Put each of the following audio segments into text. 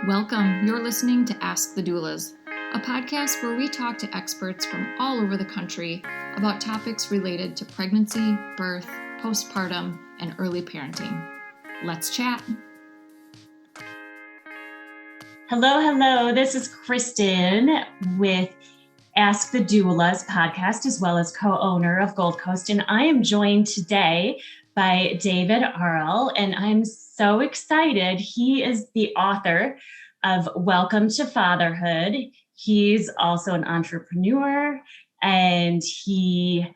Welcome. You're listening to Ask the Doulas, a podcast where we talk to experts from all over the country about topics related to pregnancy, birth, postpartum, and early parenting. Let's chat. Hello. This is Kristin with Ask the Doulas podcast, as well as co-owner of Gold Coast. And I am joined today by David Arrell, and I'm so excited. He is the author of Welcome to Fatherhood. He's also an entrepreneur, and he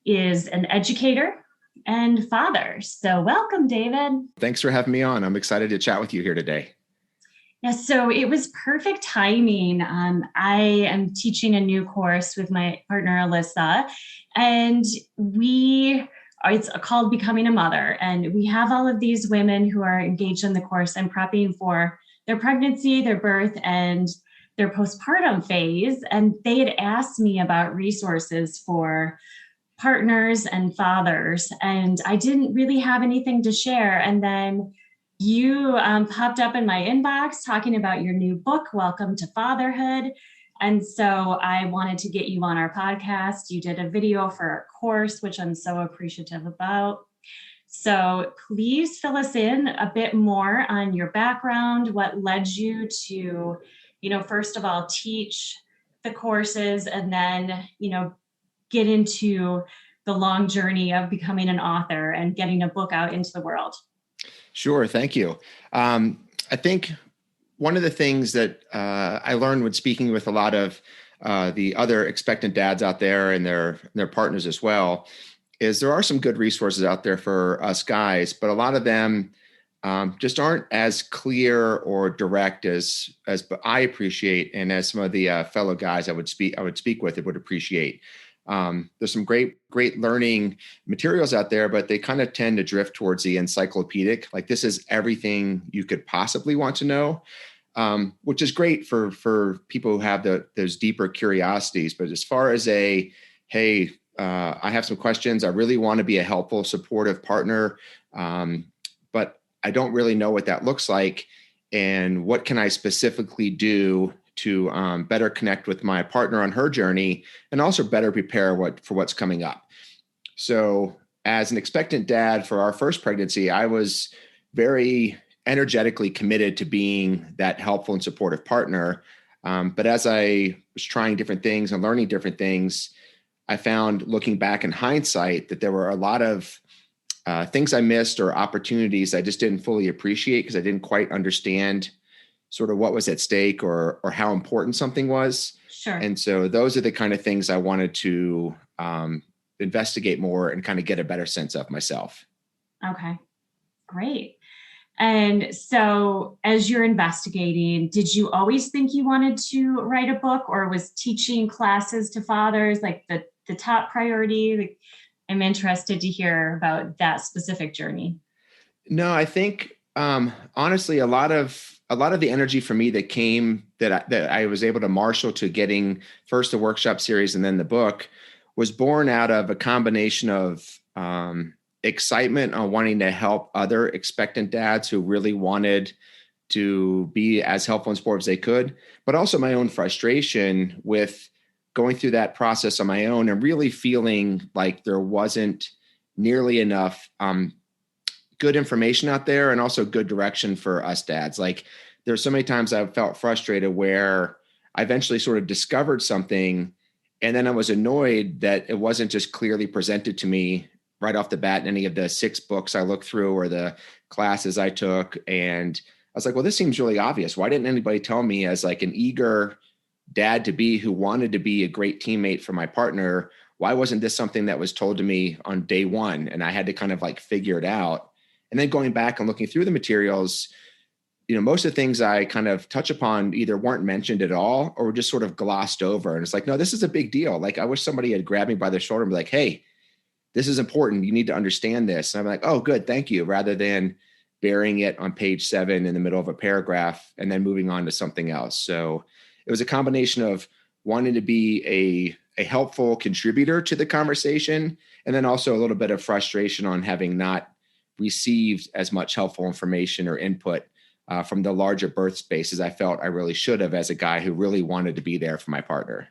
is an educator and father. So welcome, David. Thanks for having me on. I'm excited to chat with you here today. Yeah, so it was perfect timing. I am teaching a new course with my partner, Alyssa, and it's called Becoming a Mother. And we have all of these women who are engaged in the course and prepping for their pregnancy, their birth, and their postpartum phase. And they had asked me about resources for partners and fathers, and I didn't really have anything to share. And then you popped up in my inbox talking about your new book, Welcome to Fatherhood. And so I wanted to get you on our podcast. You did a video for our course, which I'm so appreciative about. So please fill us in a bit more on your background, what led you to, first of all, teach the courses and then, get into the long journey of becoming an author and getting a book out into the world. Sure. Thank you. I think one of the things that I learned when speaking with a lot of the other expectant dads out there and their partners as well, is there are some good resources out there for us guys, but a lot of them just aren't as clear or direct as I appreciate, and as some of the fellow guys I would speak with would appreciate. There's some great learning materials out there, but they kind of tend to drift towards the encyclopedic. Like, this is everything you could possibly want to know, which is great for people who have those deeper curiosities. But as far as I have some questions, I really want to be a helpful, supportive partner, but I don't really know what that looks like, and what can I specifically do to better connect with my partner on her journey, and also better prepare for what's coming up. So as an expectant dad for our first pregnancy, I was very energetically committed to being that helpful and supportive partner. But as I was trying different things and learning different things, I found, looking back in hindsight, that there were a lot of things I missed, or opportunities I just didn't fully appreciate because I didn't quite understand sort of what was at stake or how important something was. Sure. And so those are the kind of things I wanted to investigate more and kind of get a better sense of myself. Okay, great. And so as you're investigating, did you always think you wanted to write a book, or was teaching classes to fathers like the top priority? I'm interested to hear about that specific journey. No, I think honestly, a lot of the energy for me that I was able to marshal to getting first the workshop series and then the book was born out of a combination of excitement on wanting to help other expectant dads who really wanted to be as helpful and supportive as they could, but also my own frustration with going through that process on my own and really feeling like there wasn't nearly enough good information out there, and also good direction for us dads. Like, there's so many times I've felt frustrated where I eventually sort of discovered something, and then I was annoyed that it wasn't just clearly presented to me right off the bat in any of the 6 books I looked through or the classes I took. And I was like, well, this seems really obvious. Why didn't anybody tell me, as like an eager dad to be who wanted to be a great teammate for my partner? Why wasn't this something that was told to me on day one? And I had to kind of like figure it out. And then going back and looking through the materials, most of the things I kind of touch upon either weren't mentioned at all or were just sort of glossed over. And it's like, no, this is a big deal. Like, I wish somebody had grabbed me by the shoulder and be like, hey, this is important. You need to understand this. And I'm like, oh, good. Thank you. Rather than burying it on page 7 in the middle of a paragraph and then moving on to something else. So it was a combination of wanting to be a helpful contributor to the conversation, and then also a little bit of frustration on having not received as much helpful information or input from the larger birth spaces I felt I really should have as a guy who really wanted to be there for my partner.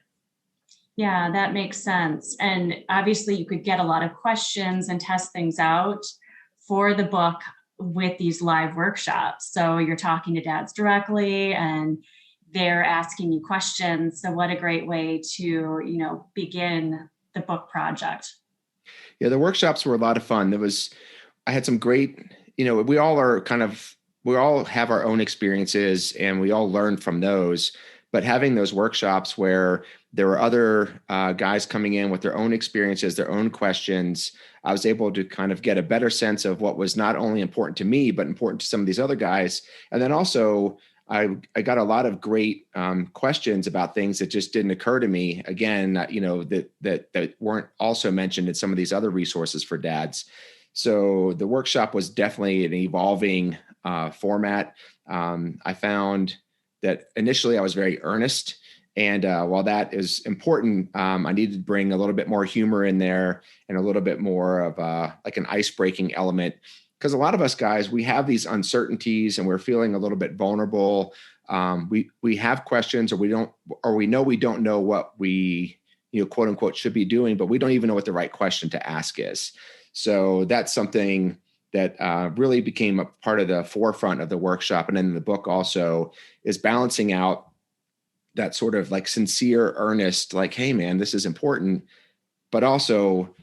Yeah, that makes sense. And obviously you could get a lot of questions and test things out for the book with these live workshops. So you're talking to dads directly and they're asking you questions. So what a great way to, begin the book project. Yeah, the workshops were a lot of fun. I had some great, we all have our own experiences and we all learn from those. But having those workshops where there were other guys coming in with their own experiences, their own questions, I was able to kind of get a better sense of what was not only important to me, but important to some of these other guys. And then also, I got a lot of great questions about things that just didn't occur to me. Again, that weren't also mentioned in some of these other resources for dads. So the workshop was definitely an evolving format. I found that initially I was very earnest. And while that is important, I needed to bring a little bit more humor in there and a little bit more of like an ice-breaking element. Because a lot of us guys, we have these uncertainties and we're feeling a little bit vulnerable. We have questions, or we know we don't know what we, quote unquote, should be doing, but we don't even know what the right question to ask is. So that's something that really became a part of the forefront of the workshop. And then the book also is balancing out that sort of like sincere, earnest, like, hey man, this is important, but also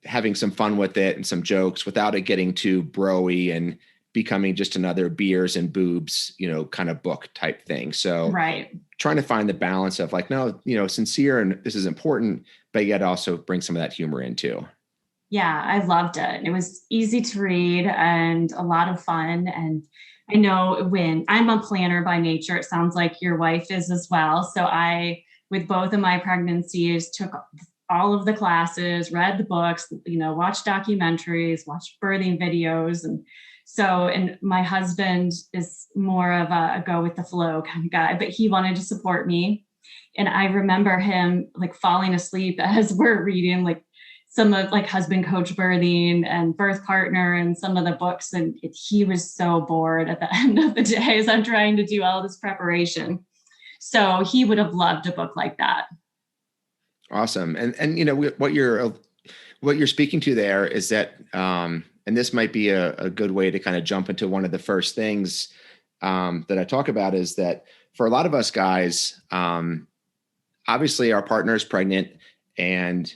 having some fun with it and some jokes without it getting too bro-y and becoming just another beers and boobs, kind of book type thing. So right. Trying to find the balance of like, no, sincere and this is important, but yet also bring some of that humor in too. Yeah, I loved it. It was easy to read and a lot of fun. And I know when I'm a planner by nature, it sounds like your wife is as well. So I, with both of my pregnancies, took all of the classes, read the books, watched documentaries, watched birthing videos. And my husband is more of a go with the flow kind of guy, but he wanted to support me. And I remember him like falling asleep as we're reading like some of like Husband Coach Birthing and Birth Partner and some of the books. And he was so bored at the end of the day as I'm trying to do all this preparation. So he would have loved a book like that. Awesome. And what you're speaking to there is that, and this might be a good way to kind of jump into one of the first things that I talk about is that for a lot of us guys, obviously our partner is pregnant and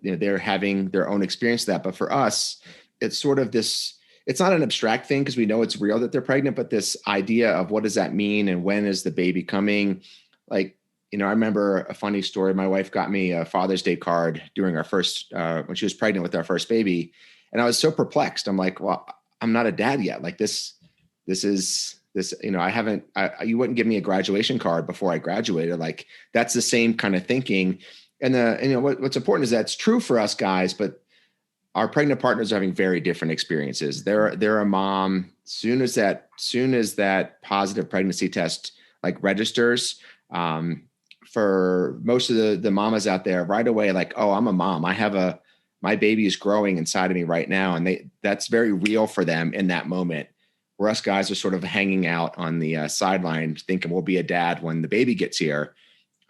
they're having their own experience of that. But for us, it's sort of it's not an abstract thing because we know it's real that they're pregnant, but this idea of what does that mean and when is the baby coming? Like, I remember a funny story. My wife got me a Father's Day card during our first, when she was pregnant with our first baby. And I was so perplexed. I'm like, well, I'm not a dad yet. Like this is, you wouldn't give me a graduation card before I graduated. Like that's the same kind of thinking. And what's important is that's true for us guys, but our pregnant partners are having very different experiences. They're a mom. Soon as that positive pregnancy test like registers, for most of the mamas out there right away, like, oh, I'm a mom. My baby is growing inside of me right now. And that's very real for them in that moment, where us guys are sort of hanging out on the sideline thinking we'll be a dad when the baby gets here.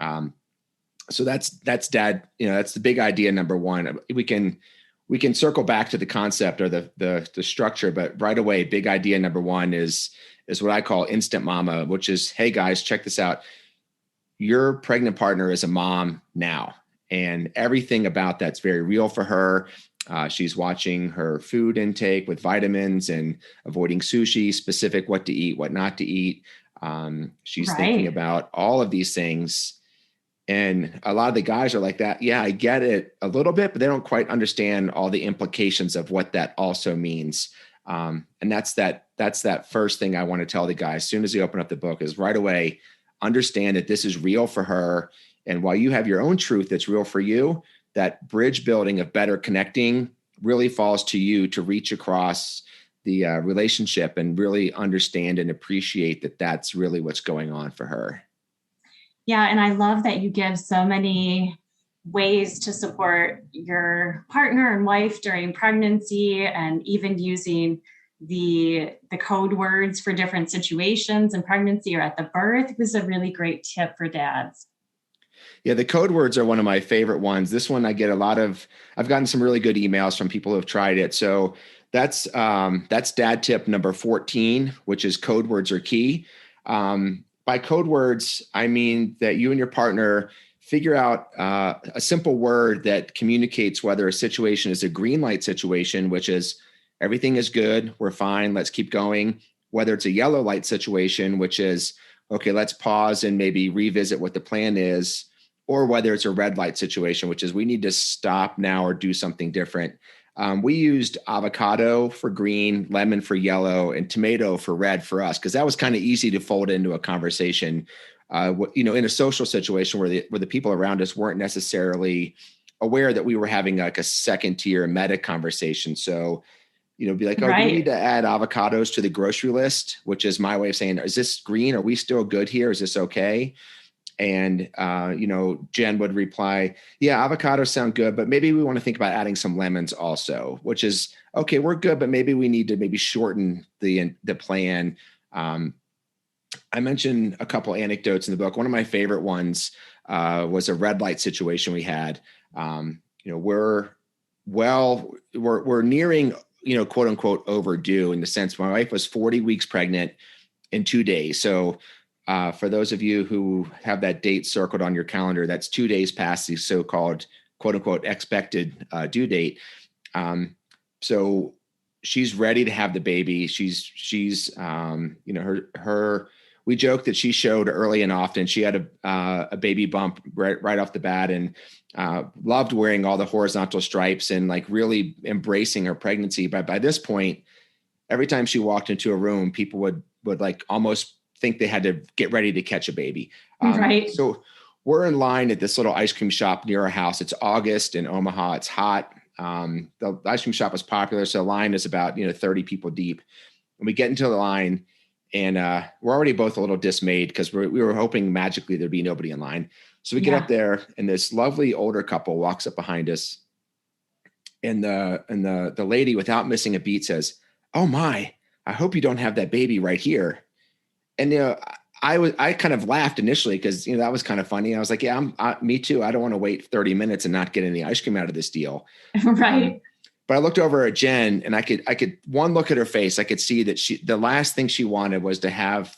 So that's dad, that's the big idea. Number one, we can circle back to the concept or the structure, but right away, big idea number one is what I call instant mama, which is, hey guys, check this out. Your pregnant partner is a mom now, and everything about that's very real for her. She's watching her food intake with vitamins and avoiding sushi, specific what to eat, what not to eat. She's thinking about all of these things. And a lot of the guys are like that. Yeah, I get it a little bit, but they don't quite understand all the implications of what that also means. And that's that first thing I want to tell the guys as soon as they open up the book is right away, understand that this is real for her. And while you have your own truth that's real for you, that bridge building of better connecting really falls to you to reach across the relationship and really understand and appreciate that that's really what's going on for her. Yeah. And I love that you give so many ways to support your partner and wife during pregnancy and even using the code words for different situations in pregnancy or at the birth was a really great tip for dads. Yeah, the code words are one of my favorite ones. This one I've gotten some really good emails from people who have tried it. So that's dad tip number 14, which is code words are key. By code words, I mean that you and your partner figure out a simple word that communicates whether a situation is a green light situation, which is everything is good, we're fine, let's keep going. Whether it's a yellow light situation, which is, okay, let's pause and maybe revisit what the plan is, or whether it's a red light situation, which is we need to stop now or do something different. We used avocado for green, lemon for yellow, and tomato for red for us, because that was kind of easy to fold into a conversation, in a social situation where the people around us weren't necessarily aware that we were having like a second tier meta conversation. So, be like, oh, do we need to add avocados to the grocery list, which is my way of saying, is this green? Are we still good here? Is this okay? And, Jen would reply, yeah, avocados sound good, but maybe we want to think about adding some lemons also, which is, okay, we're good, but maybe we need to shorten the plan. I mentioned a couple anecdotes in the book. One of my favorite ones was a red light situation we had. We're nearing, quote unquote, overdue in the sense my wife was 40 weeks pregnant in 2 days. So for those of you who have that date circled on your calendar, that's 2 days past the so-called quote unquote expected due date. So she's ready to have the baby. We joke that she showed early and often. She had a baby bump right off the bat, and loved wearing all the horizontal stripes and like really embracing her pregnancy. But by this point, every time she walked into a room, people would like almost think they had to get ready to catch a baby. Right. So we're in line at this little ice cream shop near our house. It's August in Omaha. It's hot. The ice cream shop was popular. So the line is about, 30 people deep. And we get into the line, and we're already both a little dismayed because we were hoping magically there'd be nobody in line. So we get up there, and this lovely older couple walks up behind us. And the lady, without missing a beat, says, "Oh my, I hope you don't have that baby right here." And, I kind of laughed initially because, that was kind of funny. I was like, yeah, me too. I don't want to wait 30 minutes and not get any ice cream out of this deal. Right. But I looked over at Jen, and I could one look at her face. I could see that the last thing she wanted was to have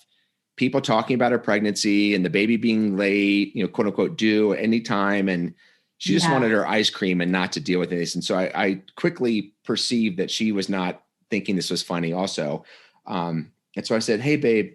people talking about her pregnancy and the baby being late, quote unquote, due anytime. And she just wanted her ice cream and not to deal with this. And so I quickly perceived that she was not thinking this was funny also. And so I said, "Hey babe,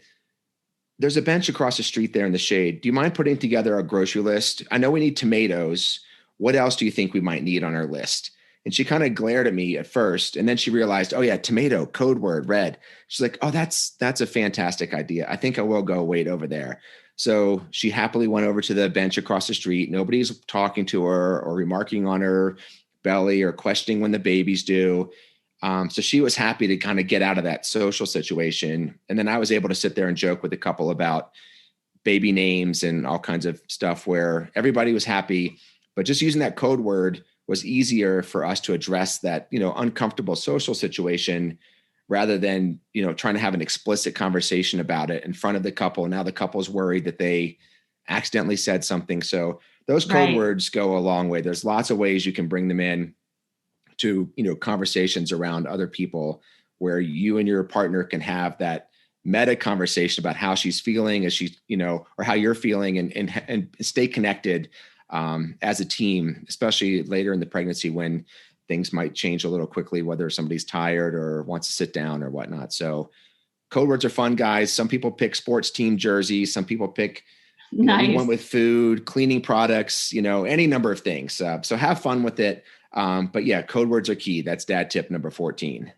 there's a bench across the street there in the shade. Do you mind putting together a grocery list? I know we need tomatoes. What else do you think we might need on our list?" And she kind of glared at me at first, and then she realized, oh yeah, tomato, code word, red. She's like, "Oh, that's a fantastic idea. I think I will go wait over there." So she happily went over to the bench across the street. Nobody's talking to her or remarking on her belly or questioning when the baby's due. So she was happy to kind of get out of that social situation. And then I was able to sit there and joke with a couple about baby names and all kinds of stuff where everybody was happy, but just using that code word was easier for us to address that, uncomfortable social situation rather than, trying to have an explicit conversation about it in front of the couple. Now the couple's worried that they accidentally said something. So those code words go a long way. There's lots of ways you can bring them in to, conversations around other people where you and your partner can have that meta conversation about how she's feeling as she's, or how you're feeling and stay connected as a team, especially later in the pregnancy when things might change a little quickly, whether somebody's tired or wants to sit down or whatnot. So code words are fun, guys. Some people pick sports team jerseys. Some people pick one with food, cleaning products, any number of things. So have fun with it. But yeah, code words are key. That's dad tip number 14.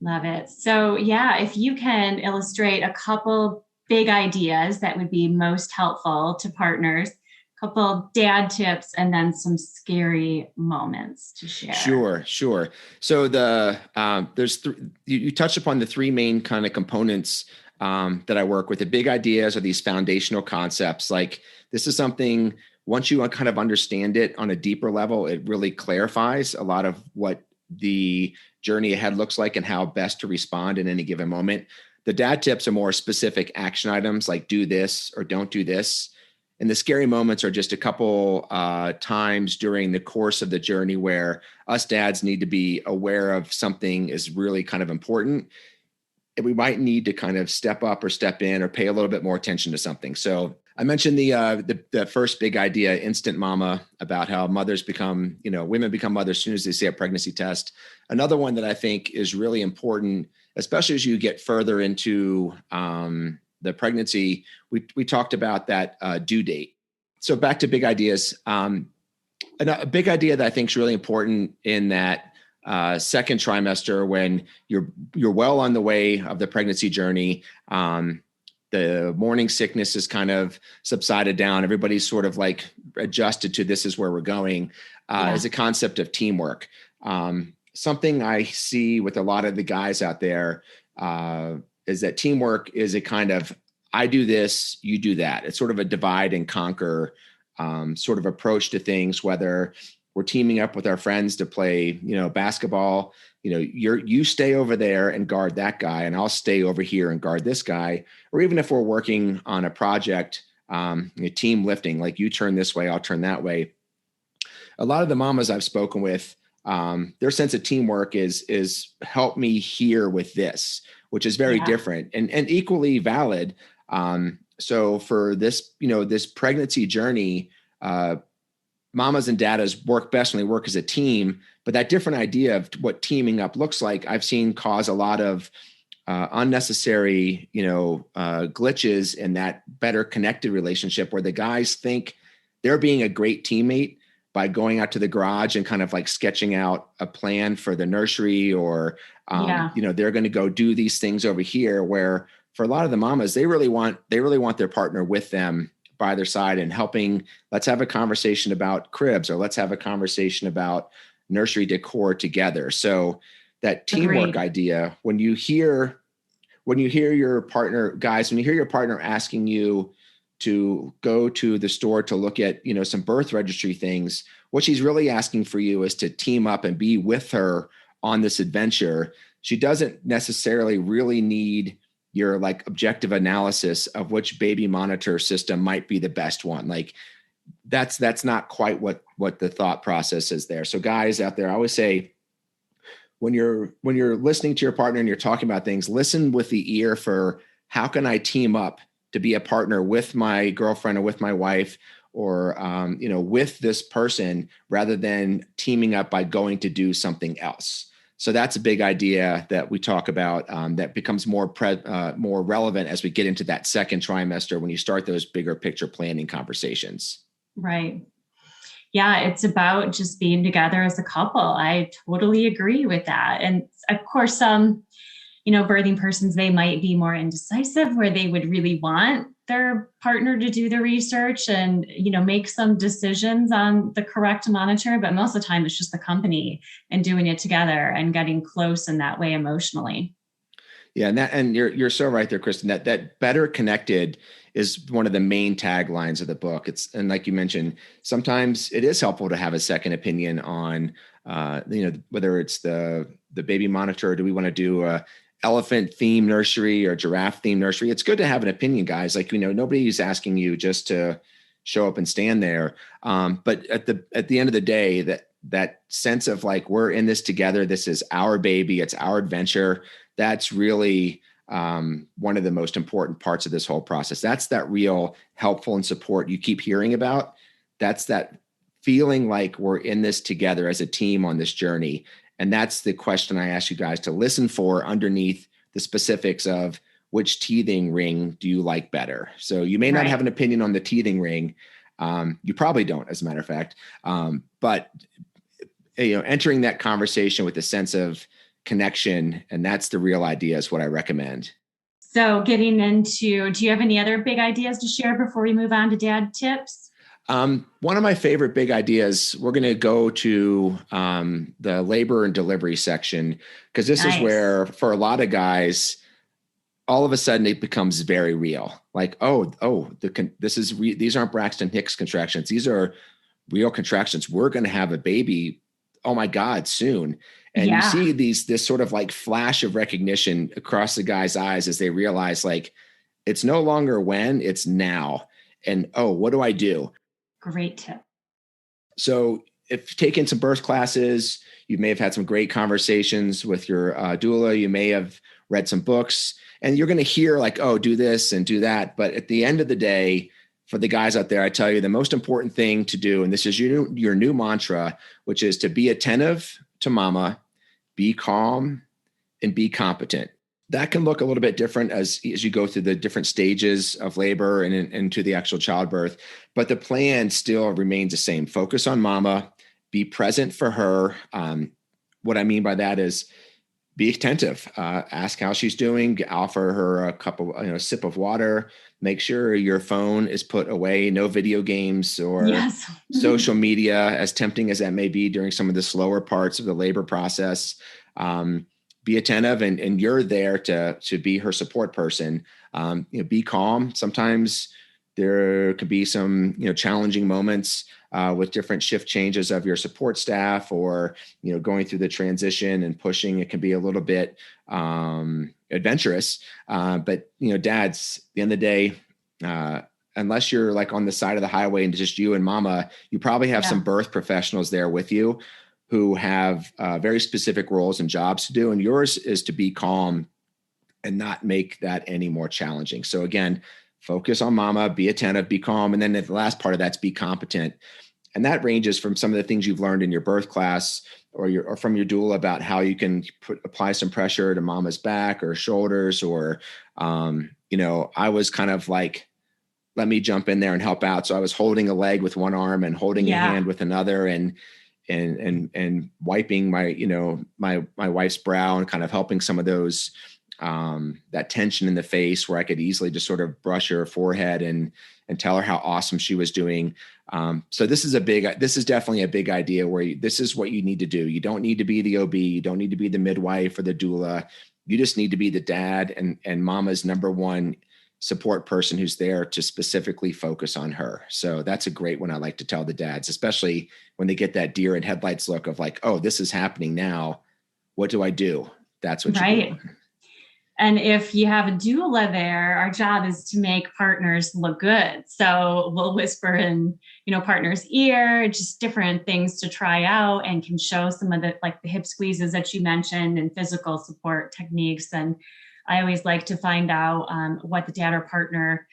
Love it. So yeah, if you can illustrate a couple big ideas that would be most helpful to partners, a couple dad tips, and then some scary moments to share. Sure. So you touched upon the three main kind of components that I work with. The big ideas are these foundational concepts. Like this is something, once you kind of understand it on a deeper level, it really clarifies a lot of what the journey ahead looks like and how best to respond in any given moment. The dad tips are more specific action items like do this or don't do this. And the scary moments are just a couple times during the course of the journey where us dads need to be aware of something is really kind of important. And we might need to kind of step up or step in or pay a little bit more attention to something. So I mentioned the first big idea, Instant Mama, about how mothers become, women become mothers as soon as they see a pregnancy test. Another one that I think is really important, especially as you get further into the pregnancy, we talked about that due date. So back to big ideas. A big idea that I think is really important in that second trimester, when you're well on the way of the pregnancy journey, the morning sickness is kind of subsided down. Everybody's sort of like adjusted to this is where we're going, is a concept of teamwork. Something I see with a lot of the guys out there is that teamwork is a kind of, I do this, you do that. It's sort of a divide and conquer sort of approach to things, whether we're teaming up with our friends to play, basketball, you stay over there and guard that guy, and I'll stay over here and guard this guy. Or even if we're working on a project, team lifting, like you turn this way, I'll turn that way. A lot of the mamas I've spoken with, their sense of teamwork is help me here with this, which is very different and equally valid. So for this, this pregnancy journey, mamas and daddas work best when they work as a team, but that different idea of what teaming up looks like, I've seen cause a lot of unnecessary, glitches in that better connected relationship where the guys think they're being a great teammate by going out to the garage and kind of like sketching out a plan for the nursery or, they're going to go do these things over here, where for a lot of the mamas, they really want their partner with them by their side and helping. Let's have a conversation about cribs, or let's have a conversation about nursery decor together. So that teamwork idea, when you hear your partner, guys, when you hear your partner asking you to go to the store to look at, some birth registry things, what she's really asking for you is to team up and be with her on this adventure. She doesn't necessarily really need your like objective analysis of which baby monitor system might be the best one. Like that's not quite what the thought process is there. So guys out there, I always say, when you're listening to your partner and you're talking about things, listen with the ear for how can I team up to be a partner with my girlfriend or with my wife or, with this person, rather than teaming up by going to do something else. So that's a big idea that we talk about that becomes more relevant as we get into that second trimester when you start those bigger picture planning conversations. Right. Yeah, it's about just being together as a couple. I totally agree with that. And of course, birthing persons, they might be more indecisive, where they would really want their partner to do the research and, make some decisions on the correct monitor. But most of the time, it's just the company and doing it together and getting close in that way emotionally. Yeah, and you're so right there, Kristin. That better connected is one of the main taglines of the book. And like you mentioned, sometimes it is helpful to have a second opinion on, whether it's the baby monitor, or do we want to do a elephant theme nursery or giraffe theme nursery? It's good to have an opinion, guys. Like, nobody's asking you just to show up and stand there. But at the end of the day, that sense of like, we're in this together. This is our baby. It's our adventure. That's really one of the most important parts of this whole process. That's that real helpful and support you keep hearing about. That's that feeling like we're in this together as a team on this journey. And that's the question I ask you guys to listen for underneath the specifics of which teething ring do you like better. So you may not have an opinion on the teething ring. You probably don't, as a matter of fact. But entering that conversation with a sense of connection, and that's the real idea, is what I recommend. So getting into, do you have any other big ideas to share before we move on to dad tips? One of my favorite big ideas, we're going to go to the labor and delivery section, because this is where, for a lot of guys, all of a sudden it becomes very real. Like, these aren't Braxton Hicks contractions. These are real contractions. We're going to have a baby. Oh my God, soon. And you Yeah. see this sort of like flash of recognition across the guy's eyes as they realize like, it's no longer when, it's now. And, oh, what do I do? Great tip. So if you've taken some birth classes, you may have had some great conversations with your doula. You may have read some books, and you're going to hear like, oh, do this and do that. But at the end of the day, for the guys out there, I tell you the most important thing to do, and this is your new mantra, which is to be attentive to mama, be calm, and be competent. That can look a little bit different as you go through the different stages of labor and into the actual childbirth, but the plan still remains the same. Focus on mama, be present for her. What I mean by that is be attentive, ask how she's doing, offer her a cup of, sip of water, make sure your phone is put away, no video games or Yes. social media, as tempting as that may be during some of the slower parts of the labor process. Be attentive, and you're there to be her support person. Be calm. Sometimes there could be some, challenging moments with different shift changes of your support staff, or, going through the transition and pushing. It can be a little bit adventurous. But, dads, at the end of the day, unless you're like on the side of the highway and just you and mama, you probably have some birth professionals there with you who have very specific roles and jobs to do. And yours is to be calm and not make that any more challenging. So again, focus on mama, be attentive, be calm. And then the last part of that's be competent. And that ranges from some of the things you've learned in your birth class or from your doula about how you can apply some pressure to mama's back or shoulders, or, I was kind of like, let me jump in there and help out. So I was holding a leg with one arm and holding a hand with another, and wiping my wife's brow and kind of helping some of those, that tension in the face, where I could easily just sort of brush her forehead and tell her how awesome she was doing. So this is definitely a big idea where this is what you need to do. You don't need to be the OB. You don't need to be the midwife or the doula. You just need to be the dad and mama's number one support person who's there to specifically focus on her. So that's a great one I like to tell the dads, especially when they get that deer in headlights look of like, oh, this is happening now. What do I do? That's what you do. And if you have a doula there, our job is to make partners look good. So we'll whisper in, partner's ear, just different things to try out, and can show some of the hip squeezes that you mentioned and physical support techniques. And I always like to find out what the dad or partner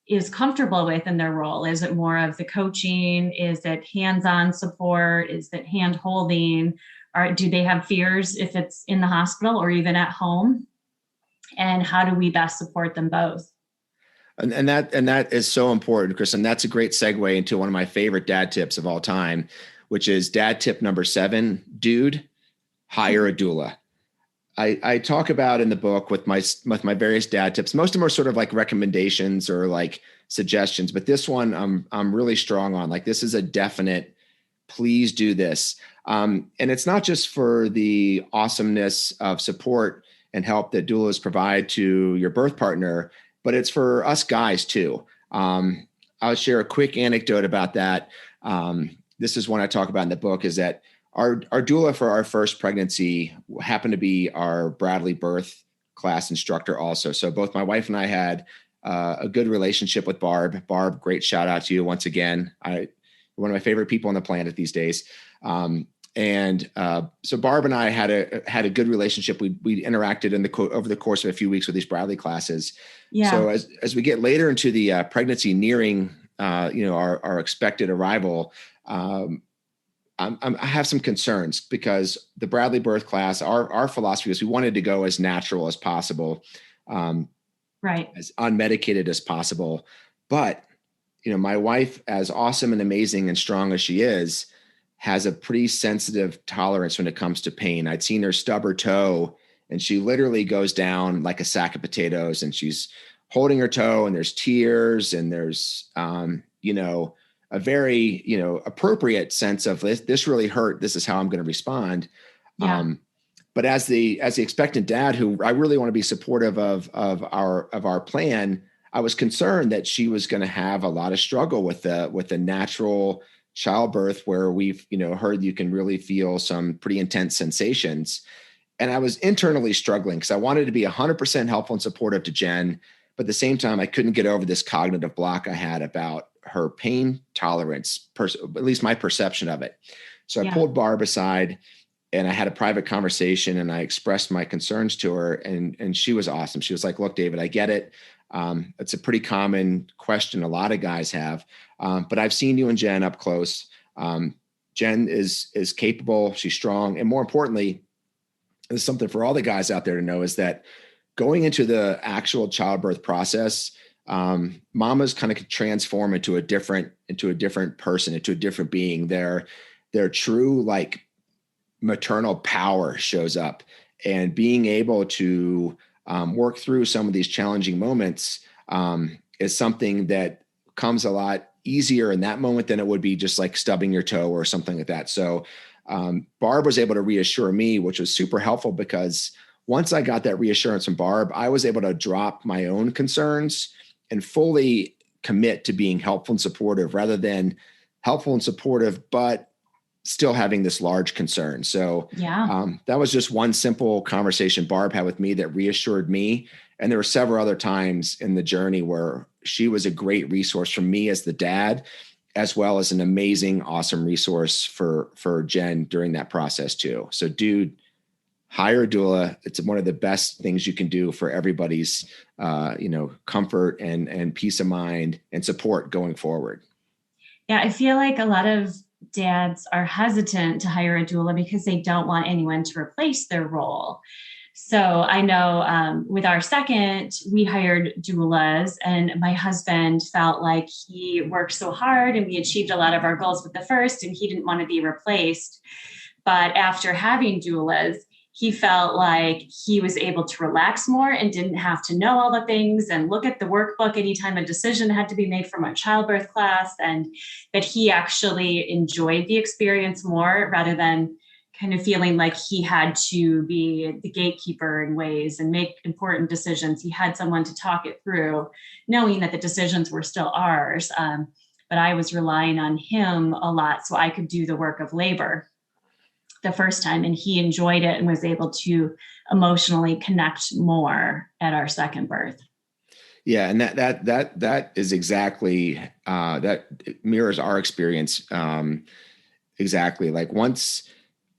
is comfortable with in their role. Is it more of the coaching? Is it hands-on support? Is it hand holding? Or do they have fears if it's in the hospital or even at home? And how do we best support them both? And that is so important, Kristin. That's a great segue into one of my favorite dad tips of all time, which is dad tip number 7, dude, hire a doula. I talk about in the book with my various dad tips. Most of them are sort of like recommendations or like suggestions, but this one I'm really strong on. Like, this is a definite, please do this. And it's not just for the awesomeness of support and help that doulas provide to your birth partner, but it's for us guys too. I'll share a quick anecdote about that. This is one I talk about in the book, is that our doula for our first pregnancy happened to be our Bradley birth class instructor also. So both my wife and I had a good relationship with Barb. Barb, great shout out to you once again. One of my favorite people on the planet these days. So Barb and I had a good relationship. We interacted over the course of a few weeks with these Bradley classes. Yeah. So as we get later into the pregnancy, nearing our expected arrival, I have some concerns, because the Bradley birth class, our philosophy was we wanted to go as natural as possible, right, as unmedicated as possible. But my wife, as awesome and amazing and strong as she is, has a pretty sensitive tolerance when it comes to pain. I'd seen her stub her toe, and she literally goes down like a sack of potatoes, and she's holding her toe, and there's tears, and there's a very, appropriate sense of this really hurt. This is how I'm going to respond. Yeah. But as the expectant dad, who I really want to be supportive of our plan, I was concerned that she was going to have a lot of struggle with the natural childbirth where we've, heard you can really feel some pretty intense sensations. And I was internally struggling because I wanted to be 100% helpful and supportive to Jen. But at the same time, I couldn't get over this cognitive block I had about her pain tolerance, at least my perception of it. So I pulled Barb aside and I had a private conversation and I expressed my concerns to her, and she was awesome. She was like, look, David, I get it. It's a pretty common question a lot of guys have, but I've seen you and Jen up close. Jen is capable, she's strong. And more importantly, there's something for all the guys out there to know is that going into the actual childbirth process, mamas kind of transform into a different person, into a different being. Their true like maternal power shows up, and being able to work through some of these challenging moments is something that comes a lot easier in that moment than it would be just like stubbing your toe or something like that. So Barb was able to reassure me, which was super helpful, because once I got that reassurance from Barb, I was able to drop my own concerns and fully commit to being helpful and supportive, rather than helpful and supportive, but still having this large concern. So that was just one simple conversation Barb had with me that reassured me. And there were several other times in the journey where she was a great resource for me as the dad, as well as an amazing, awesome resource for Jen during that process too. So dude, hire a doula. It's one of the best things you can do for everybody's, comfort and peace of mind and support going forward. Yeah. I feel like a lot of dads are hesitant to hire a doula because they don't want anyone to replace their role. So I know with our second, we hired doulas, and my husband felt like he worked so hard and we achieved a lot of our goals with the first, and he didn't want to be replaced. But after having doulas, he felt like he was able to relax more and didn't have to know all the things and look at the workbook anytime a decision had to be made from a childbirth class, and that he actually enjoyed the experience more, rather than kind of feeling like he had to be the gatekeeper in ways and make important decisions. He had someone to talk it through, knowing that the decisions were still ours. But I was relying on him a lot so I could do the work of labor the first time, and he enjoyed it and was able to emotionally connect more at our second birth. Yeah, and that is exactly that mirrors our experience exactly. Like, once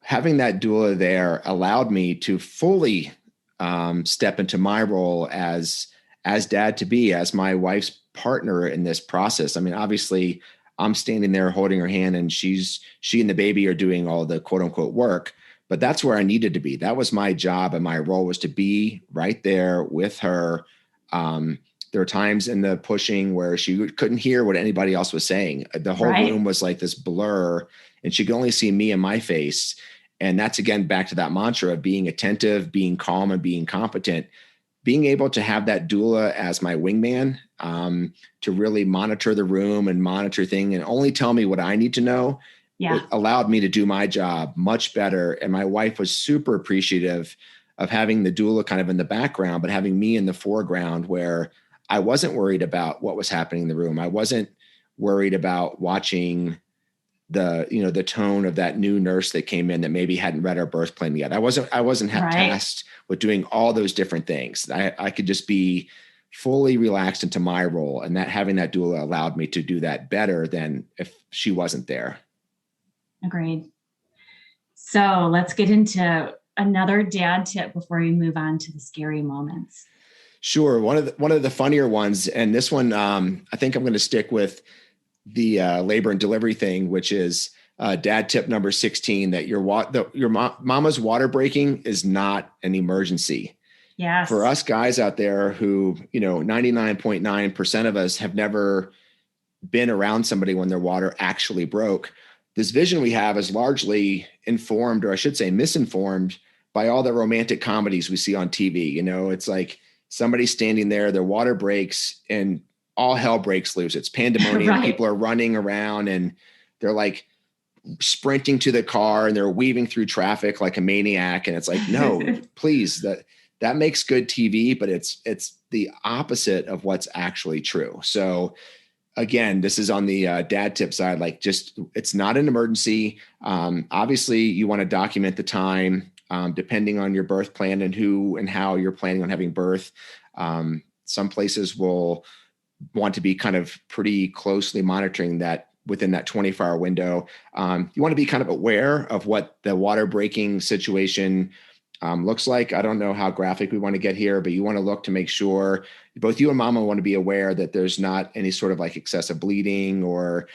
having that doula there allowed me to fully step into my role as dad to be, as my wife's partner in this process. I mean, obviously, I'm standing there holding her hand, and she and the baby are doing all the quote unquote work, but that's where I needed to be. That was my job, and my role was to be right there with her. There were times in the pushing where she couldn't hear what anybody else was saying. The whole room was like this blur, and she could only see me and my face. And that's, again, back to that mantra of being attentive, being calm, and being competent. Being able to have that doula as my wingman, to really monitor the room and monitor things and only tell me what I need to know, it allowed me to do my job much better. And my wife was super appreciative of having the doula kind of in the background, but having me in the foreground, where I wasn't worried about what was happening in the room. I wasn't worried about watching the tone of that new nurse that came in that maybe hadn't read our birth plan yet. I wasn't tasked with doing all those different things. I could just be fully relaxed into my role, and that having that doula allowed me to do that better than if she wasn't there. Agreed. So let's get into another dad tip before we move on to the scary moments. Sure. One of the funnier ones, and this one, I think I'm going to stick with the labor and delivery thing, which is dad tip number 16, that your mama's water breaking is not an emergency. Yes. For us guys out there who, 99.9% of us have never been around somebody when their water actually broke, this vision we have is largely informed, or I should say misinformed, by all the romantic comedies we see on TV. It's like somebody standing there, their water breaks, and all hell breaks loose. It's pandemonium. People are running around, and they're like sprinting to the car, and they're weaving through traffic like a maniac. And it's like, no, please, that makes good TV, but it's the opposite of what's actually true. So again, this is on the dad tip side, like just, it's not an emergency. Obviously you want to document the time, depending on your birth plan and who and how you're planning on having birth. Some places will want to be kind of pretty closely monitoring that within that 24-hour window. You want to be kind of aware of what the water breaking situation looks like. I don't know how graphic we want to get here, but you want to look to make sure both you and mama want to be aware that there's not any sort of like excessive bleeding or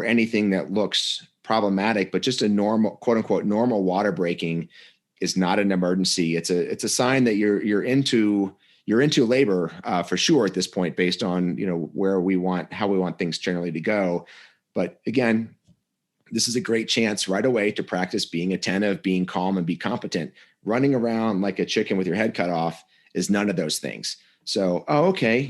anything that looks problematic, but just a normal, quote unquote, normal water breaking is not an emergency. It's a sign that you're into labor for sure at this point, based on, how we want things generally to go. But again, this is a great chance right away to practice being attentive, being calm, and be competent. Running around like a chicken with your head cut off is none of those things. So, okay,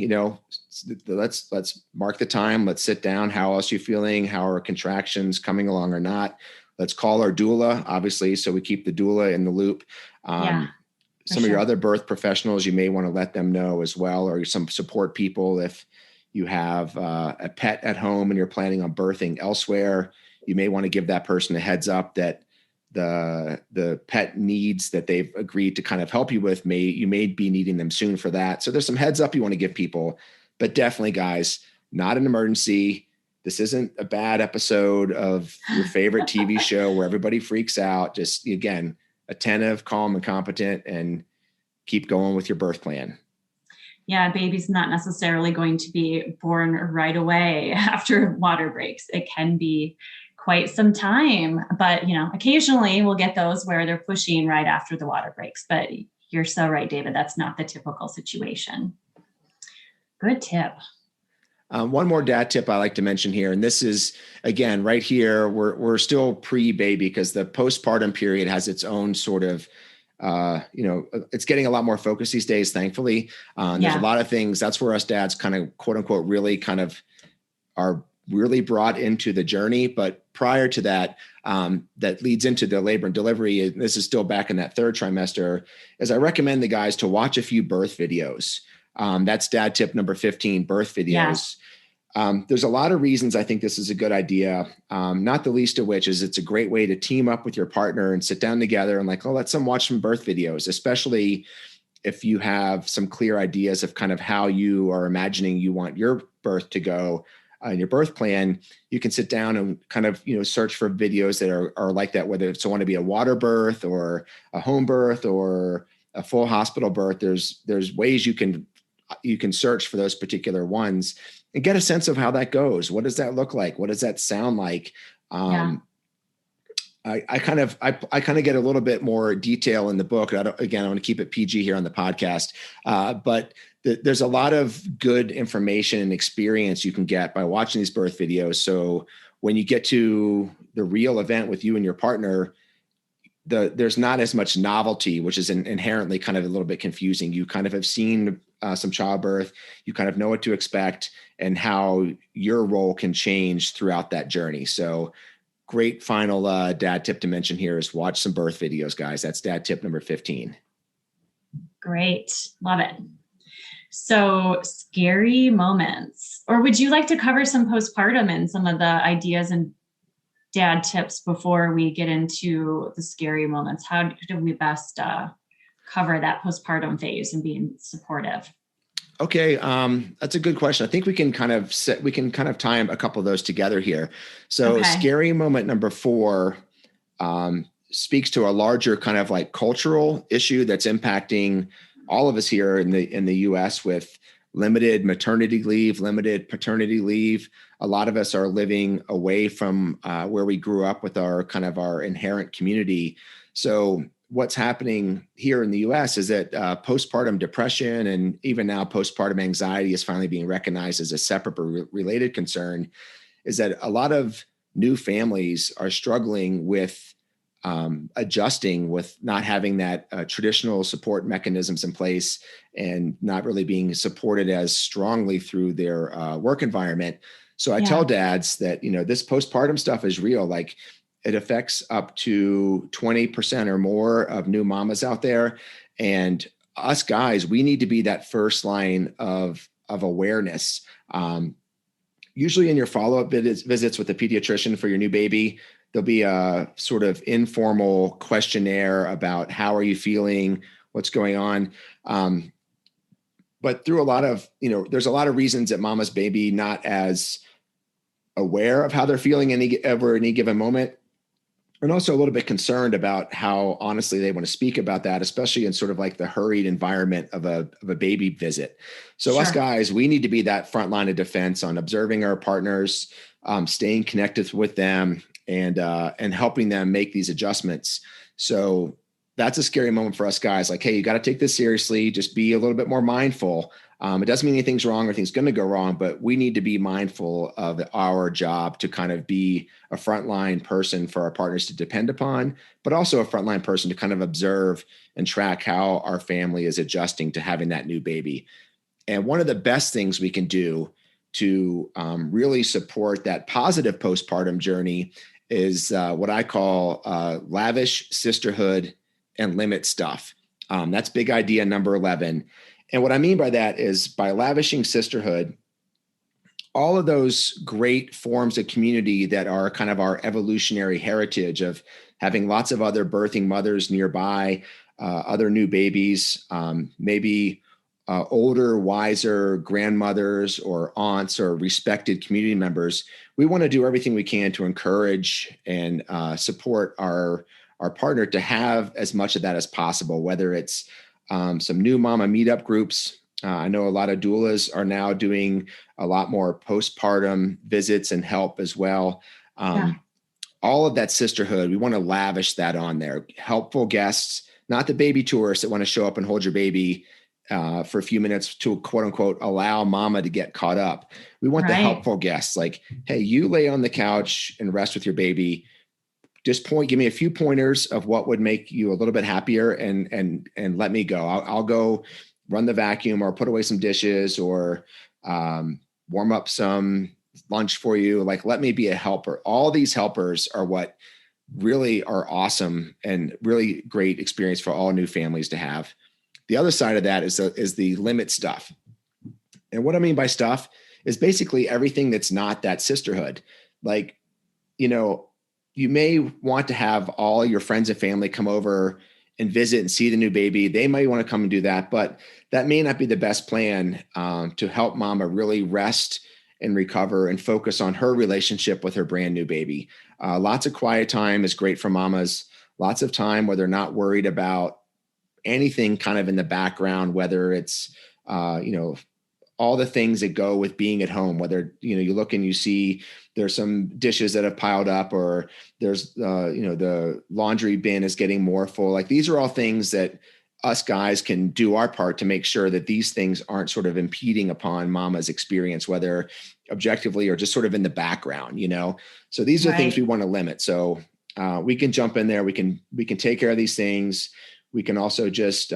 let's mark the time. Let's sit down. How else are you feeling? How are contractions coming along or not? Let's call our doula, obviously, so we keep the doula in the loop. Some of your other birth professionals, you may want to let them know as well, or some support people. If you have a pet at home and you're planning on birthing elsewhere, you may want to give that person a heads up that the pet needs that they've agreed to kind of help you with, you may be needing them soon for that. So there's some heads up you want to give people, but definitely, guys, not an emergency. This isn't a bad episode of your favorite TV show where everybody freaks out. Just, again, attentive, calm, and competent, and keep going with your birth plan. Yeah, baby's not necessarily going to be born right away after water breaks. It can be quite some time, but occasionally we'll get those where they're pushing right after the water breaks. But you're so right, David. That's not the typical situation. Good tip. One more dad tip I like to mention here, and this is, again, right here, we're still pre-baby because the postpartum period has its own sort of, it's getting a lot more focus these days, thankfully. There's a lot of things. That's where us dads kind of, quote unquote, really kind of are really brought into the journey. But prior to that, that leads into the labor and delivery, and this is still back in that third trimester, is I recommend the guys to watch a few birth videos. That's dad tip number 15, birth videos. There's a lot of reasons I think this is a good idea, not the least of which is it's a great way to team up with your partner and sit down together and let's them watch some birth videos, especially if you have some clear ideas of kind of how you are imagining you want your birth to go in your birth plan. You can sit down and kind of, search for videos that are like that, whether it's want to be a water birth or a home birth or a full hospital birth. There's ways you can search for those particular ones and get a sense of how that goes. What does that look like? What does that sound like? I kind of get a little bit more detail in the book. I want to keep it PG here on the podcast, but there's a lot of good information and experience you can get by watching these birth videos. So when you get to the real event with you and your partner, there's not as much novelty, which is inherently kind of a little bit confusing. You kind of have seen some childbirth, you kind of know what to expect and how your role can change throughout that journey. So great final dad tip to mention here is watch some birth videos, guys. That's dad tip number 15. Great. Love it. So scary moments, or would you like to cover some postpartum and some of the ideas and dad tips before we get into the scary moments? How do we best cover that postpartum phase and being supportive? Okay. That's a good question. I think we can kind of tie a couple of those together here. So Scary moment number 4 speaks to a larger kind of like cultural issue that's impacting all of us here in the US with limited maternity leave, limited paternity leave. A lot of us are living away from where we grew up with our inherent community. So what's happening here in the US is that postpartum depression and even now postpartum anxiety is finally being recognized as a separate but related concern, is that a lot of new families are struggling with adjusting with not having that traditional support mechanisms in place and not really being supported as strongly through their work environment. So I tell dads that, this postpartum stuff is real. Like it affects up to 20% or more of new mamas out there. And us guys, we need to be that first line of awareness. Usually in your follow-up visits with the pediatrician for your new baby, there'll be a sort of informal questionnaire about how are you feeling, what's going on. But through a lot of, there's a lot of reasons that mama's baby not as aware of how they're feeling any given moment. And also a little bit concerned about how honestly they want to speak about that, especially in sort of like the hurried environment of a baby visit. So Sure. Us guys, we need to be that front line of defense on observing our partners, staying connected with them, and helping them make these adjustments. So that's a scary moment for us guys. Like, hey, you got to take this seriously. Just be a little bit more mindful. It doesn't mean anything's wrong or anything's going to go wrong, but we need to be mindful of our job to kind of be a frontline person for our partners to depend upon, but also a frontline person to kind of observe and track how our family is adjusting to having that new baby. And one of the best things we can do to really support that positive postpartum journey is what I call lavish sisterhood and limit stuff. That's big idea number 11. And what I mean by that is by lavishing sisterhood, all of those great forms of community that are kind of our evolutionary heritage of having lots of other birthing mothers nearby, other new babies, maybe older, wiser grandmothers or aunts or respected community members. We want to do everything we can to encourage and support our partner to have as much of that as possible, whether it's some new mama meetup groups. I know a lot of doulas are now doing a lot more postpartum visits and help as well. All of that sisterhood, we want to lavish that on there. Helpful guests, not the baby tourists that want to show up and hold your baby for a few minutes to quote unquote allow mama to get caught up. We want the helpful guests like, hey, you lay on the couch and rest with your baby. Just give me a few pointers of what would make you a little bit happier and let me go. I'll go run the vacuum or put away some dishes or warm up some lunch for you. Like, let me be a helper. All these helpers are what really are awesome and really great experience for all new families to have. The other side of that is the limit stuff. And what I mean by stuff is basically everything that's not that sisterhood. Like, you may want to have all your friends and family come over and visit and see the new baby. They might want to come and do that, but that may not be the best plan to help mama really rest and recover and focus on her relationship with her brand new baby. Lots of quiet time is great for mamas. Lots of time where they're not worried about anything kind of in the background, whether it's, all the things that go with being at home, whether, you look and you see there's some dishes that have piled up or there's, the laundry bin is getting more full. Like, these are all things that us guys can do our part to make sure that these things aren't sort of impeding upon mama's experience, whether objectively or just sort of in the background, So these are things we want to limit. So we can jump in there. We can take care of these things. We can also just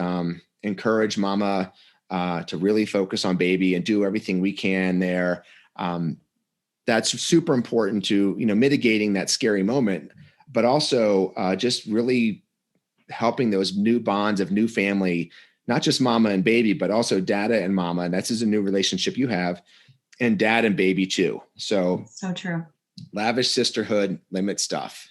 encourage mama to really focus on baby and do everything we can there. That's super important to, mitigating that scary moment, but also just really helping those new bonds of new family, not just mama and baby, but also dada and mama. And that's a new relationship you have, and dad and baby too. So true. Lavish sisterhood, limit stuff.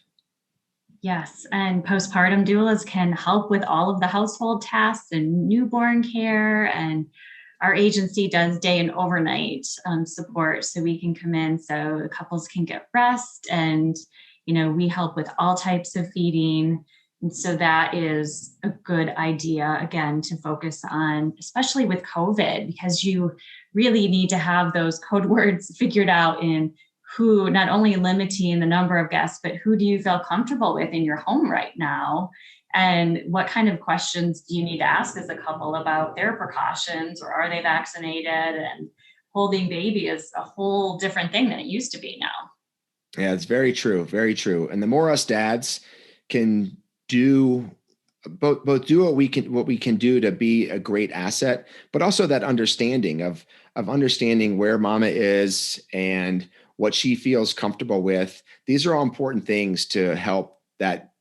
Yes. And postpartum doulas can help with all of the household tasks and newborn care. And our agency does day and overnight support, so we can come in so the couples can get rest. And, we help with all types of feeding. And so that is a good idea, again, to focus on, especially with COVID, because you really need to have those code words figured out in who, not only limiting the number of guests, but who do you feel comfortable with in your home right now? And what kind of questions do you need to ask as a couple about their precautions, or are they vaccinated? And holding baby is a whole different thing than it used to be now. Yeah, it's very true. Very true. And the more us dads can do both do what we can do to be a great asset, but also that understanding of understanding where mama is and what she feels comfortable with. These are all important things to help that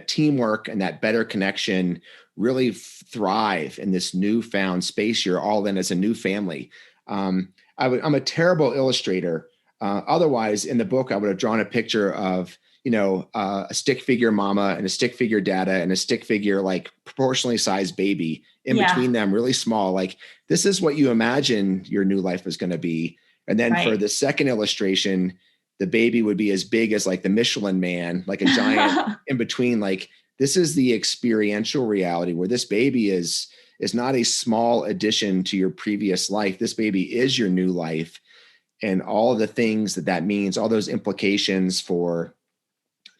teamwork and that better connection really thrive in this newfound space you're all in as a new family. I'm a terrible illustrator Otherwise, in the book, I would have drawn a picture of, a stick figure mama and a stick figure dada and a stick figure, like proportionally sized baby in between them, really small. Like, this is what you imagine your new life is going to be. And then for the second illustration, the baby would be as big as like the Michelin Man, like a giant in between. Like, this is the experiential reality where this baby is not a small addition to your previous life. This baby is your new life. And all the things that means, all those implications for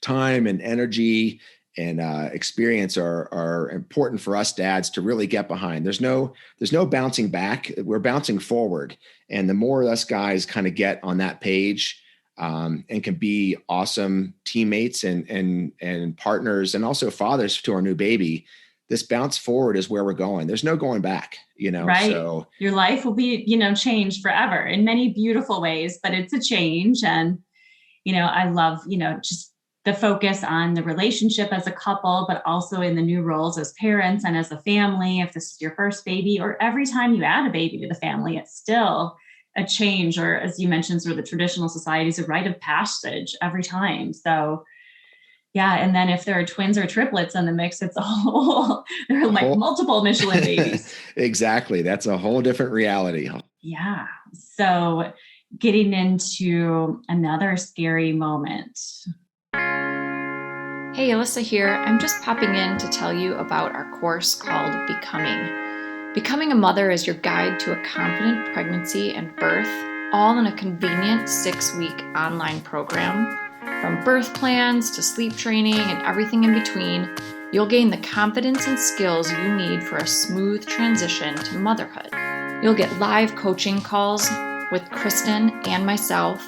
time and energy and experience are important for us dads to really get behind. There's no bouncing back. We're bouncing forward. And the more us guys kind of get on that page and can be awesome teammates and partners and also fathers to our new baby, this bounce forward is where we're going. There's no going back, Right. So your life will be, changed forever in many beautiful ways, but it's a change. And, I love, just the focus on the relationship as a couple, but also in the new roles as parents and as a family. If this is your first baby, or every time you add a baby to the family, it's still a change, or as you mentioned, sort of the traditional societies, a rite of passage every time. So yeah. And then if there are twins or triplets in the mix, it's there are like multiple Michelin babies. Exactly. That's a whole different reality. Yeah. So getting into another scary moment. Hey, Alyssa here. I'm just popping in to tell you about our course called Becoming. Becoming a Mother is your guide to a confident pregnancy and birth, all in a convenient 6-week online program. From birth plans to sleep training and everything in between, you'll gain the confidence and skills you need for a smooth transition to motherhood. You'll get live coaching calls with Kristin and myself,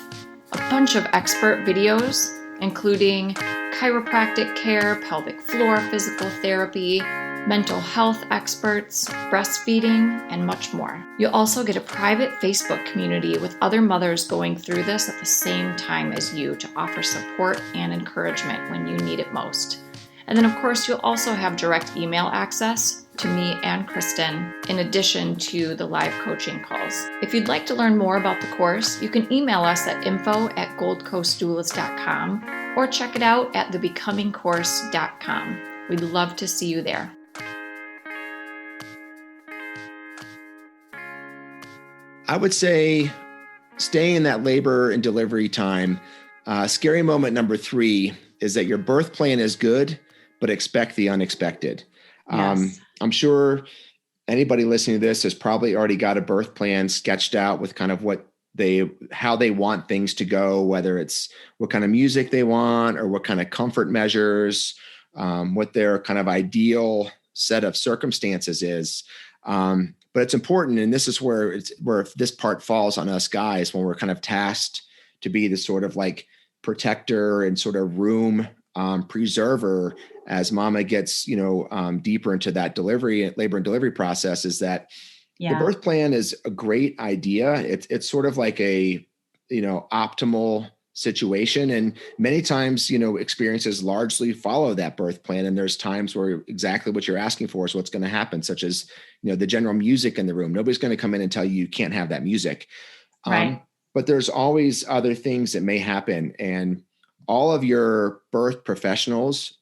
a bunch of expert videos, including chiropractic care, pelvic floor physical therapy, mental health experts, breastfeeding, and much more. You'll also get a private Facebook community with other mothers going through this at the same time as you to offer support and encouragement when you need it most. And then, of course, you'll also have direct email access to me and Kristin, in addition to the live coaching calls. If you'd like to learn more about the course, you can email us at info@goldcoastdoulas.com or check it out at thebecomingcourse.com. We'd love to see you there. I would say stay in that labor and delivery time. Scary moment number 3 is that your birth plan is good, but expect the unexpected. Yes. I'm sure anybody listening to this has probably already got a birth plan sketched out with kind of how they want things to go, whether it's what kind of music they want or what kind of comfort measures, what their kind of ideal set of circumstances is. But it's important, and this is where this part falls on us guys when we're kind of tasked to be the sort of like protector and sort of room preserver as mama gets, deeper into that labor and delivery process, is that the birth plan is a great idea. It's sort of like a, optimal situation. And many times, experiences largely follow that birth plan. And there's times where exactly what you're asking for is what's going to happen, such as, the general music in the room. Nobody's going to come in and tell you can't have that music. Right. But there's always other things that may happen. And all of your birth professionals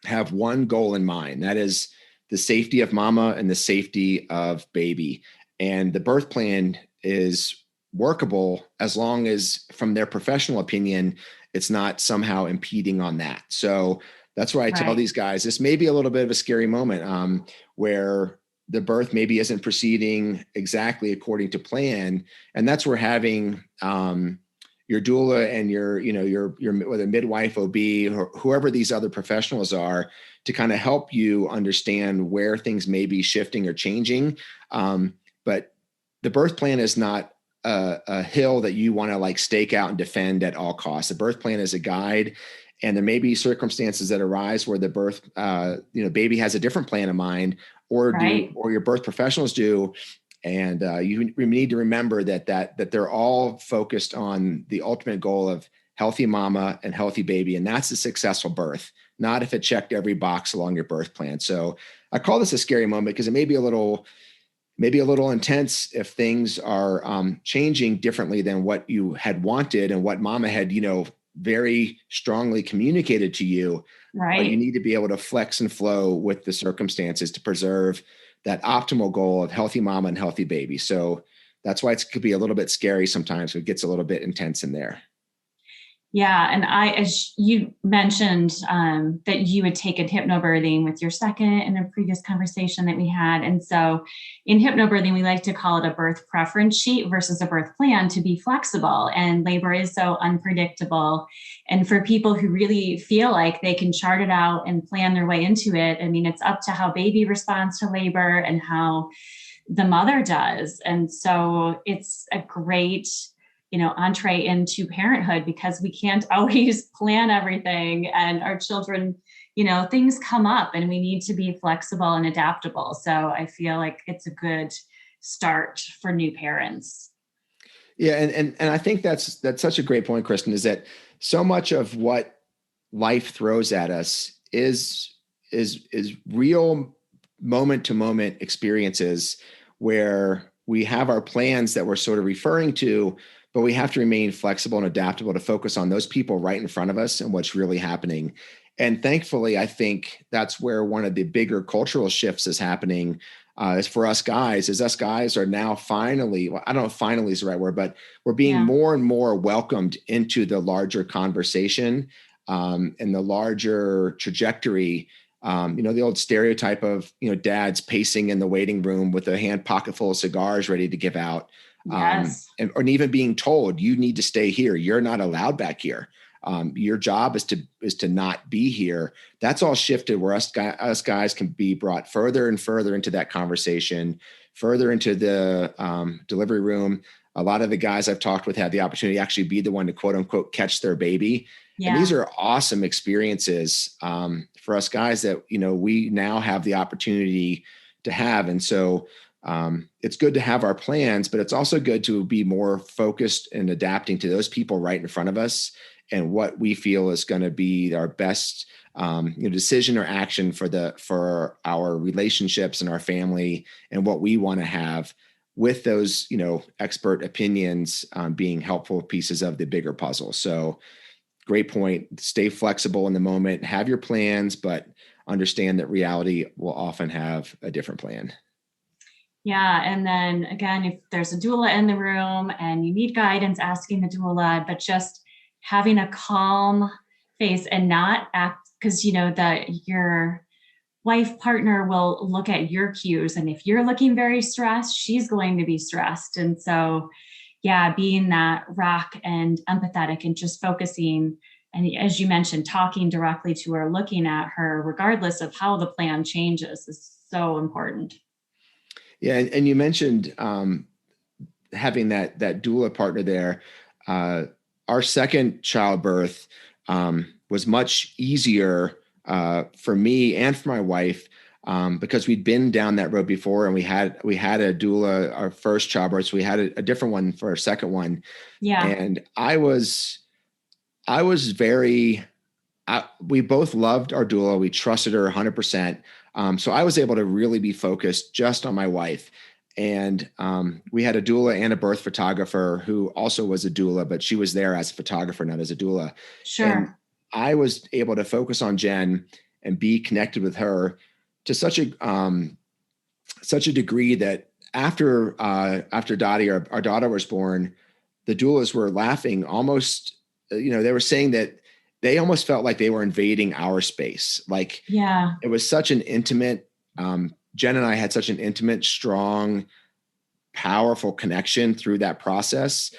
have one goal in mind. That is the safety of mama and the safety of baby. And the birth plan is workable as long as, from their professional opinion, it's not somehow impeding on that. So that's why I tell these guys, this may be a little bit of a scary moment where the birth maybe isn't proceeding exactly according to plan. And that's where having your doula and your whether midwife, OB, or whoever these other professionals are, to kind of help you understand where things may be shifting or changing. But the birth plan is not a hill that you want to like stake out and defend at all costs. The birth plan is a guide, and there may be circumstances that arise where the birth, baby has a different plan in mind, or your birth professionals do. And you need to remember that they're all focused on the ultimate goal of healthy mama and healthy baby. And that's a successful birth, not if it checked every box along your birth plan. So I call this a scary moment because it may be a little maybe a little intense if things are changing differently than what you had wanted and what mama had, very strongly communicated to you. Right. But you need to be able to flex and flow with the circumstances to preserve that optimal goal of healthy mama and healthy baby. So that's why it could be a little bit scary sometimes. It gets a little bit intense in there. Yeah. And as you mentioned, that you had taken hypnobirthing with your second in a previous conversation that we had. And so in hypnobirthing, we like to call it a birth preference sheet versus a birth plan to be flexible. And labor is so unpredictable. And for people who really feel like they can chart it out and plan their way into it, I mean, it's up to how baby responds to labor and how the mother does. And so it's a great entree into parenthood, because we can't always plan everything, and our children, things come up and we need to be flexible and adaptable. So I feel like it's a good start for new parents. Yeah. And I think that's such a great point, Kristin, is that so much of what life throws at us is real moment to moment experiences where we have our plans that we're sort of referring to, but we have to remain flexible and adaptable to focus on those people right in front of us and what's really happening. And thankfully, I think that's where one of the bigger cultural shifts is happening is for us guys, us guys are now finally, well, I don't know if finally is the right word, but we're being more and more welcomed into the larger conversation and the larger trajectory. The old stereotype of, dads pacing in the waiting room with a hand pocket full of cigars ready to give out. Yes. Or even being told you need to stay here. You're not allowed back here. Your job is to not be here. That's all shifted where us guys can be brought further and further into that conversation, further into the delivery room. A lot of the guys I've talked with had the opportunity to actually be the one to quote unquote catch their baby. Yeah. And these are awesome experiences for us guys that, we now have the opportunity to have. And so it's good to have our plans, but it's also good to be more focused and adapting to those people right in front of us and what we feel is going to be our best decision or action for our relationships and our family and what we want to have, with those expert opinions being helpful pieces of the bigger puzzle. So great point. Stay flexible in the moment, have your plans, but understand that reality will often have a different plan. Yeah. And then again, if there's a doula in the room and you need guidance, asking the doula, but just having a calm face and not act, because that your wife partner will look at your cues. And if you're looking very stressed, she's going to be stressed. And so, being that rock and empathetic and just focusing, and as you mentioned, talking directly to her, looking at her, regardless of how the plan changes, is so important. Yeah. And you mentioned having that doula partner there. Our second childbirth was much easier for me and for my wife because we'd been down that road before, and we had a doula our first childbirth. So we had a different one for our second one. Yeah. And I was very, we both loved our doula. We trusted her 100%. So I was able to really be focused just on my wife. And we had a doula and a birth photographer who also was a doula, but she was there as a photographer, not as a doula. Sure. And I was able to focus on Jen and be connected with her to such a degree that after Dottie, our daughter, was born, the doulas were laughing almost, they were saying that they almost felt like they were invading our space. Like, it was such an intimate, Jen and I had such an intimate, strong, powerful connection through that process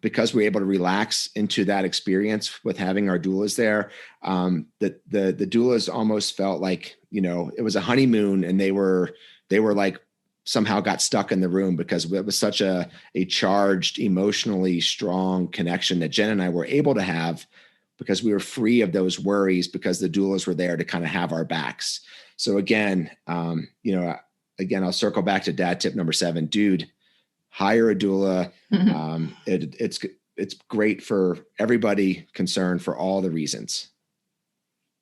because we were able to relax into that experience with having our doulas there. That the doulas almost felt like, it was a honeymoon, and they were like somehow got stuck in the room because it was such a charged, emotionally strong connection that Jen and I were able to have because we were free of those worries because the doulas were there to kind of have our backs. So again, I'll circle back to dad tip number 7, dude, hire a doula. It's great for everybody concerned for all the reasons.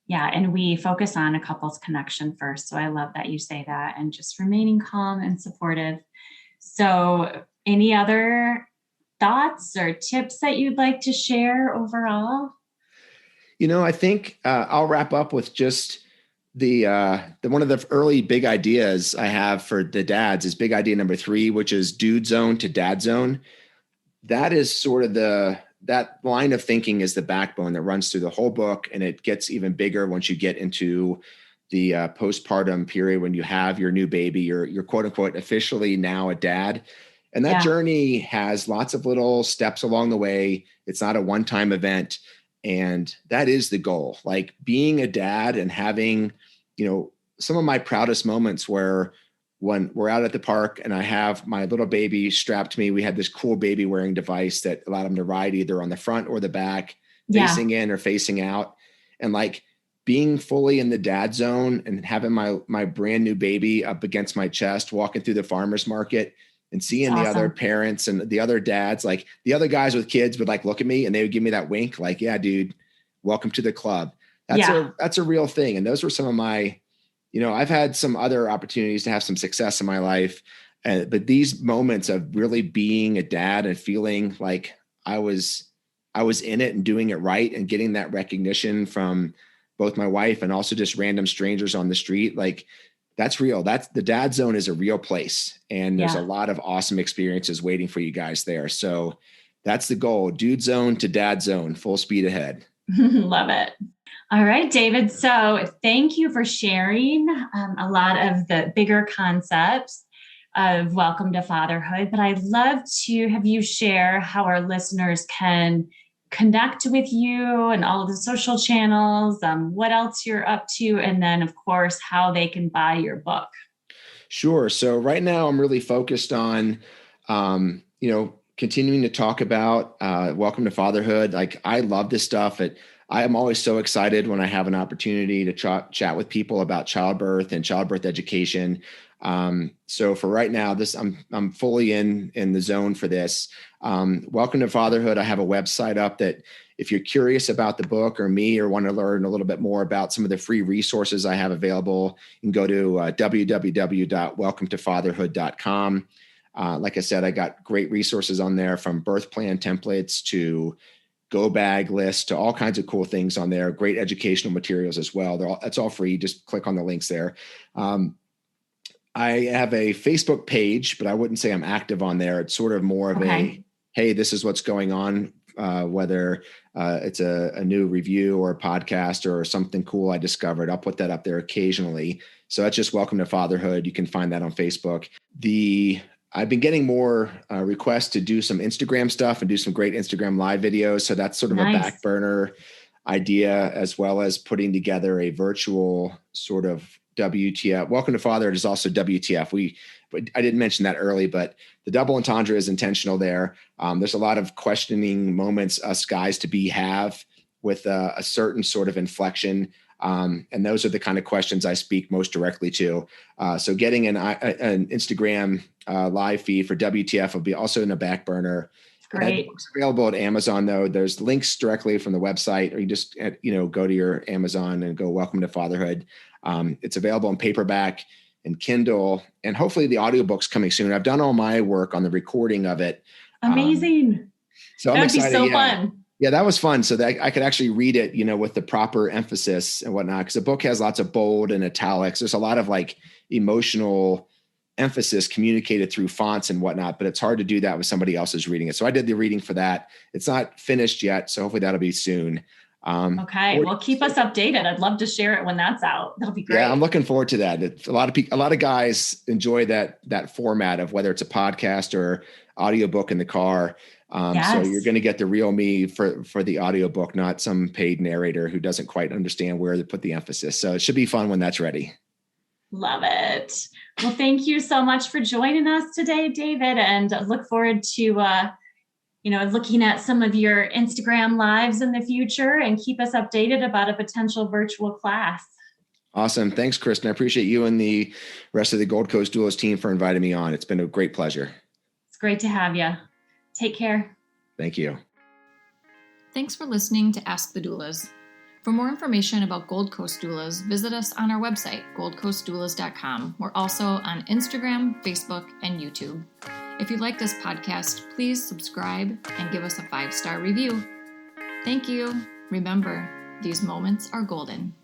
Yeah. And we focus on a couple's connection first. So I love that you say that, and just remaining calm and supportive. So any other thoughts or tips that you'd like to share overall? I think I'll wrap up with just the one of the early big ideas I have for the dads is big idea number 3, which is dude zone to dad zone. That is sort of that line of thinking is the backbone that runs through the whole book. And it gets even bigger once you get into the postpartum period, when you have your new baby, you're quote unquote officially now a dad. And that journey has lots of little steps along the way. It's not a one-time event. And that is the goal. Like being a dad and having, some of my proudest moments where when we're out at the park and I have my little baby strapped to me, we had this cool baby wearing device that allowed him to ride either on the front or the back, facing in or facing out. And like being fully in the dad zone and having my brand new baby up against my chest, walking through the farmer's market and seeing the other parents and the other dads, like the other guys with kids would like look at me and they would give me that wink, like, yeah, dude, welcome to the club. That's a real thing. And those were some of my, I've had some other opportunities to have some success in my life. But these moments of really being a dad and feeling like I was in it and doing it right and getting that recognition from both my wife and also just random strangers on the street, like that's real. That's the dad zone is a real place. And there's a lot of awesome experiences waiting for you guys there. So that's the goal. Dude zone to dad zone, full speed ahead. Love it. All right, David. So thank you for sharing a lot of the bigger concepts of Welcome to Fatherhood. But I'd love to have you share how our listeners can connect with you and all of the social channels, what else you're up to, and then, of course, how they can buy your book. Sure. So right now I'm really focused on, continuing to talk about Welcome to Fatherhood. Like I love this stuff. I am always so excited when I have an opportunity to chat with people about childbirth and childbirth education. So for right now, I'm fully in the zone for this. Welcome to Fatherhood. I have a website up that if you're curious about the book or me or want to learn a little bit more about some of the free resources I have available, you can go to www.welcometofatherhood.com. Like I said, I got great resources on there, from birth plan templates to go bag lists to all kinds of cool things on there. Great educational materials as well. That's all free. Just click on the links there. I have a Facebook page, but I wouldn't say I'm active on there. It's sort of more of a, hey, this is what's going on, whether it's a new review or a podcast or something cool I discovered. I'll put that up there occasionally. So that's just Welcome to Fatherhood. You can find that on Facebook. I've been getting more requests to do some Instagram stuff and do some great Instagram live videos. So that's sort of a back burner idea, as well as putting together a virtual sort of WTF. Welcome to Fatherhood is also WTF. I didn't mention that early, but the double entendre is intentional there. There's a lot of questioning moments us guys to have with a certain sort of inflection. And those are the kind of questions I speak most directly to. So getting an Instagram live feed for WTF will be also in the back burner. Great. It's available at Amazon, though. There's links directly from the website, or you just go to your Amazon and go Welcome to Fatherhood. It's available in paperback and Kindle, and hopefully the audiobook's coming soon. I've done all my work on the recording of it. Amazing. So I'm excited. That'd be so fun. Yeah, that was fun. So that I could actually read it, with the proper emphasis and whatnot, because the book has lots of bold and italics. There's a lot of like emotional emphasis communicated through fonts and whatnot, but it's hard to do that with somebody else's reading it. So I did the reading for that. It's not finished yet, so hopefully that'll be soon. Okay. Well, keep us updated. I'd love to share it when that's out. That'll be great. Yeah, I'm looking forward to that. A lot of guys enjoy that format of whether it's a podcast or audiobook in the car. So you're going to get the real me for the audiobook, not some paid narrator who doesn't quite understand where to put the emphasis. So it should be fun when that's ready. Love it. Well, thank you so much for joining us today, David, and I look forward to looking at some of your Instagram lives in the future, and keep us updated about a potential virtual class. Awesome. Thanks, Kristin. I appreciate you and the rest of the Gold Coast Doulas team for inviting me on. It's been a great pleasure. It's great to have you. Take care. Thank you. Thanks for listening to Ask the Doulas. For more information about Gold Coast Doulas, visit us on our website, goldcoastdoulas.com. We're also on Instagram, Facebook, and YouTube. If you like this podcast, please subscribe and give us a 5-star review. Thank you. Remember, these moments are golden.